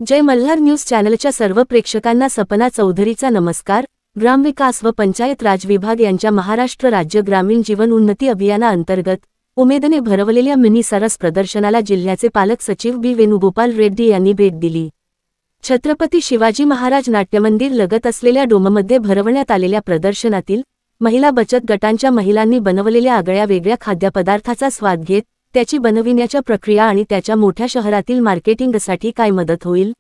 जय Malhar news चॅनलच्या सर्व प्रेक्षकांना सपना चौधरीचा नमस्कार। ग्रामविकास व पंचायत राज विभाग यांच्या महाराष्ट्र राज्य ग्रामीण जीवन उन्नती अभियानाअंतर्गत उमेदने भरवलेल्या मिनी सरस प्रदर्शनाला जिल्ह्याचे पालक सचिव बी वेणुगोपाल रेड्डी यांनी भेट दिली। छत्रपती शिवाजी महाराज नाट्यमंदिर लगत असलेल्या डोममध्ये भरवण्यात आलेल्या प्रदर्शनातील महिला बचत गटांच्या महिलांनी बनवलेल्या आगळ्या वेगळ्या खाद्यपदार्थाचा स्वाद घेत त्याची बनविण्याच्या प्रक्रिया आणि त्याच्या मोठ्या शहरातील मार्केटिंगसाठी काय मदत होईल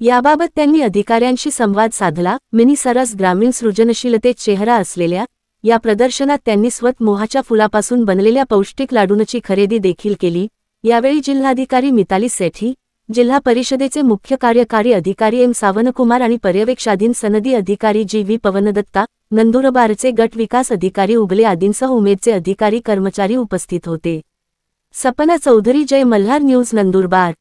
याबाबत त्यांनी अधिकाऱ्यांशी संवाद साधला। मिनी सरस ग्रामीण सृजनशीलतेत चेहरा असलेल्या या प्रदर्शनात त्यांनी स्वत मोहाच्या फुलापासून बनलेल्या पौष्टिक लाडूंची खरेदी देखील केली। यावेळी जिल्हाधिकारी मिताली सेठी, जिल्हा परिषदेचे मुख्य कार्यकारी अधिकारी एम सावनकुमार आणि पर्यवेक्षाधीन सनदी अधिकारी जी व्ही पवनदत्ता, नंदुरबारचे गट विकास अधिकारी उगले आदींसह उमेदचे अधिकारी कर्मचारी उपस्थित होते। सपना चौधरी, जय मल्हार न्यूज, नंदुरबार।